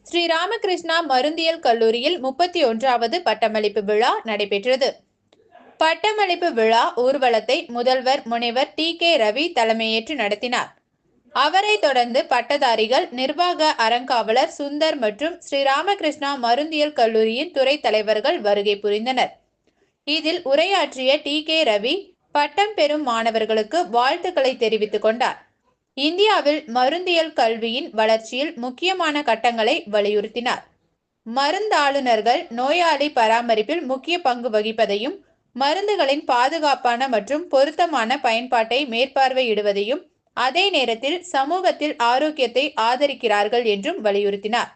ஸ்ரீராமகிருஷ்ணா மருந்தியல் கல்லூரியில் 31வது பட்டமளிப்பு விழா நடைபெற்றது. பட்டமளிப்பு விழா ஊர்வலத்தை முதல்வர் முனைவர் டி.கே. ரவி தலைமையேற்று நடத்தினார். அவரை தொடர்ந்து பட்டதாரிகள், நிர்வாக அறங்காவலர் சுந்தர் மற்றும் ஸ்ரீராமகிருஷ்ணா மருந்தியல் கல்லூரியின் துறை தலைவர்கள் வருகை புரிந்தனர். இதில் உரையாற்றிய டி.கே. ரவி, பட்டம் பெறும் மாணவர்களுக்கு வாழ்த்துக்களை தெரிவித்துக் கொண்டார். இந்தியாவில் மருந்தியல் கல்வியின் வளர்ச்சியில் முக்கியமான கட்டங்களை வலியுறுத்தினார். மருந்தாளுநர்கள் நோயாளி பராமரிப்பில் முக்கிய பங்கு வகிப்பதையும், மருந்துகளின் பாதுகாப்பான மற்றும் பொருத்தமான பயன்பாட்டை மேற்பார்வையிடுவதையும், அதே நேரத்தில் சமூகத்தில் ஆரோக்கியத்தை ஆதரிக்கிறார்கள் என்றும் வலியுறுத்தினார்.